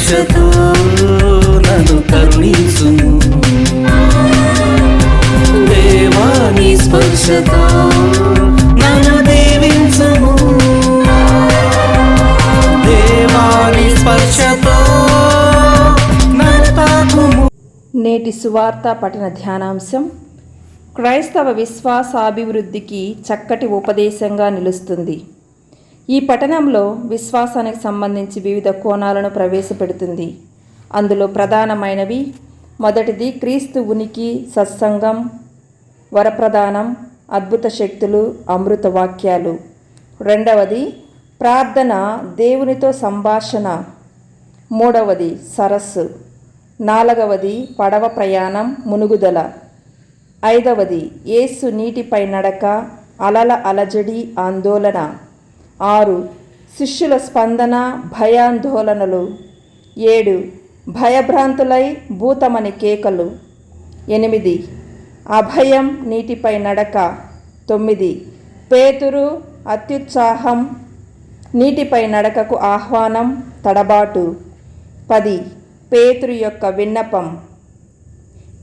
స్పర్శతో నన్ను కరుణించుము, దేవా నీ స్పర్శతో నన్ను దీవించుము, దేవా నీ స్పర్శతో నన్ను తాకుము. నేటి సువార్త పఠన ధ్యానాంశం క్రైస్తవ విశ్వాసాభివృద్ధికి చక్కటి ఉపదేశంగా నిలుస్తుంది. ఈ పఠనంలో విశ్వాసానికి సంబంధించి వివిధ కోణాలను ప్రవేశపెడుతుంది. అందులో ప్రధానమైనవి: మొదటిది క్రీస్తు ఉనికి, సత్సంగం, వరప్రదానం, అద్భుత శక్తులు, అమృత వాక్యాలు. రెండవది ప్రార్థన, దేవునితో సంభాషణ. మూడవది సరస్సు. నాలుగవది పడవ ప్రయాణం, మునుగుదల. ఐదవది యేసు నీటిపై నడక, అలల అలజడి, ఆందోళన. 6 శిష్యుల స్పందన, భయాందోళనలు. 7 భయభ్రాంతులై భూతమని కేకలు. 8 అభయం, నీటిపై నడక. 9 పేతురు అత్యుత్సాహం, నీటిపై నడకకు ఆహ్వానం, తడబాటు. 10 పేతురు యొక్క విన్నపం,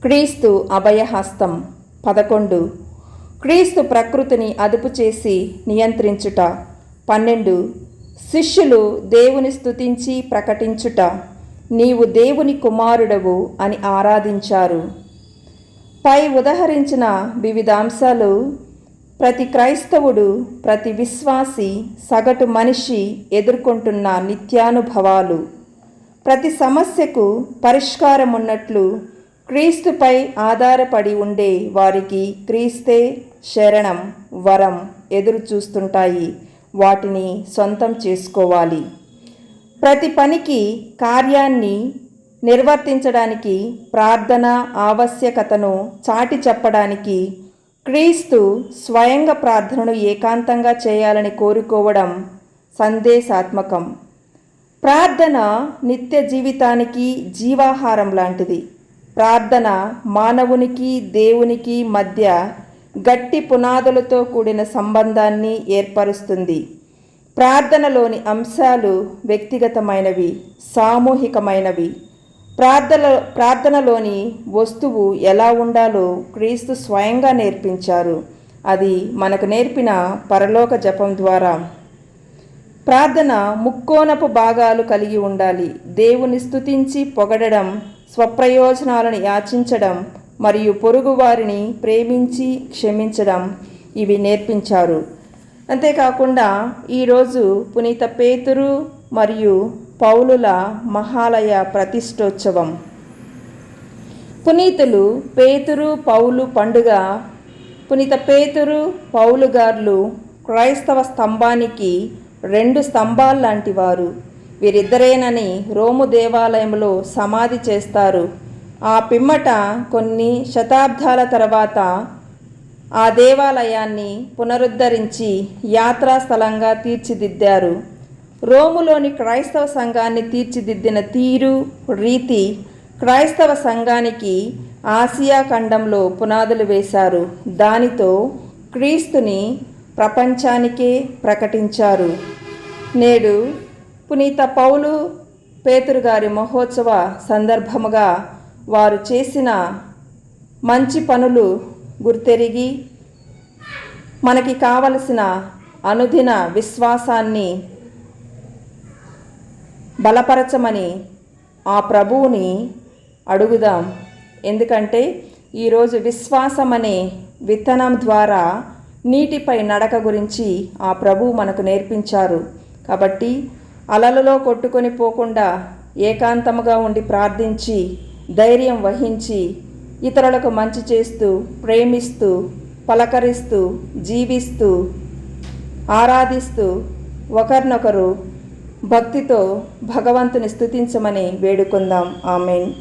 క్రీస్తు అభయహస్తం. 11 క్రీస్తు ప్రకృతిని అదుపు చేసి నియంత్రించుట. 12 శిష్యులు దేవుని స్తుతించి ప్రకటించుట, నీవు దేవుని కుమారుడవు అని ఆరాధించారు. పై ఉదహరించిన వివిధ అంశాలు ప్రతి క్రైస్తవుడు, ప్రతి విశ్వాసి, సగటు మనిషి ఎదుర్కొంటున్న నిత్యానుభవాలు. ప్రతి సమస్యకు పరిష్కారం ఉన్నట్లు క్రీస్తుపై ఆధారపడి ఉండే వారికి క్రీస్తే శరణం, వరం ఎదురు చూస్తుంటాయి. వాటిని సొంతం చేసుకోవాలి. ప్రతి పనికి, కార్యాన్ని నిర్వర్తించడానికి ప్రార్థన ఆవశ్యకతను చాటి చెప్పడానికి క్రీస్తు స్వయంగా ప్రార్థనను ఏకాంతంగా చేయాలని కోరుకోవడం సందేశాత్మకం. ప్రార్థన నిత్య జీవితానికి జీవాహారం లాంటిది. ప్రార్థన మానవునికి దేవునికి మధ్య గట్టి పునాదులతో కూడిన సంబంధాన్ని ఏర్పరుస్తుంది. ప్రార్థనలోని అంశాలు వ్యక్తిగతమైనవి, సామూహికమైనవి. ప్రార్థనలోని వస్తువు ఎలా ఉండాలో క్రీస్తు స్వయంగా నేర్పించారు. అది మనకు నేర్పిన పరలోక జపం ద్వారా. ప్రార్థన ముక్కోణపు భాగాలు కలిగి ఉండాలి. దేవుని స్తుతించి పొగడడం, స్వప్రయోజనాలను యాచించడం మరియు పొరుగువారిని ప్రేమించి క్షమించడం, ఇవి నేర్పించారు. అంతేకాకుండా ఈరోజు పునీత పేతురు మరియు పౌలుల మహాలయ ప్రతిష్టోత్సవం. పునీతులు పేతురు, పౌలు పండుగ. పునీత పేతురు, పౌలు గార్లు క్రైస్తవ స్తంభానికి 2 స్తంభాలు లాంటి వారు. వీరిద్దరేనని రోము దేవాలయంలో సమాధి చేస్తారు. ఆ పిమ్మట కొన్ని శతాబ్దాల తర్వాత ఆ దేవాలయాన్ని పునరుద్ధరించి యాత్రాస్థలంగా తీర్చిదిద్దారు. రోములోని క్రైస్తవ సంఘాన్ని తీర్చిదిద్దిన తీరు, రీతి క్రైస్తవ సంఘానికి ఆసియా ఖండంలో పునాదులు వేశారు. దానితో క్రీస్తుని ప్రపంచానికే ప్రకటించారు. నేడు పునీత పౌలు, పేతురు గారి మహోత్సవ సందర్భముగా వారు చేసిన మంచి పనులు గుర్తెరిగి మనకి కావలసిన అనుదిన విశ్వాసాన్ని బలపరచమని ఆ ప్రభువుని అడుగుదాం. ఎందుకంటే ఈరోజు విశ్వాసం అనే విత్తనం ద్వారా నీటిపై నడక గురించి ఆ ప్రభువు మనకు నేర్పించారు. కాబట్టి అలలలో కొట్టుకొని పోకుండా ఏకాంతముగా ఉండి ప్రార్థించి, ధైర్యం వహించి, ఇతరులకు మంచి చేస్తూ, ప్రేమిస్తూ, పలకరిస్తూ, జీవిస్తూ, ఆరాధిస్తూ, ఒకరినొకరు భక్తితో భగవంతుని స్తుతించమని వేడుకుందాం. ఆమేన్.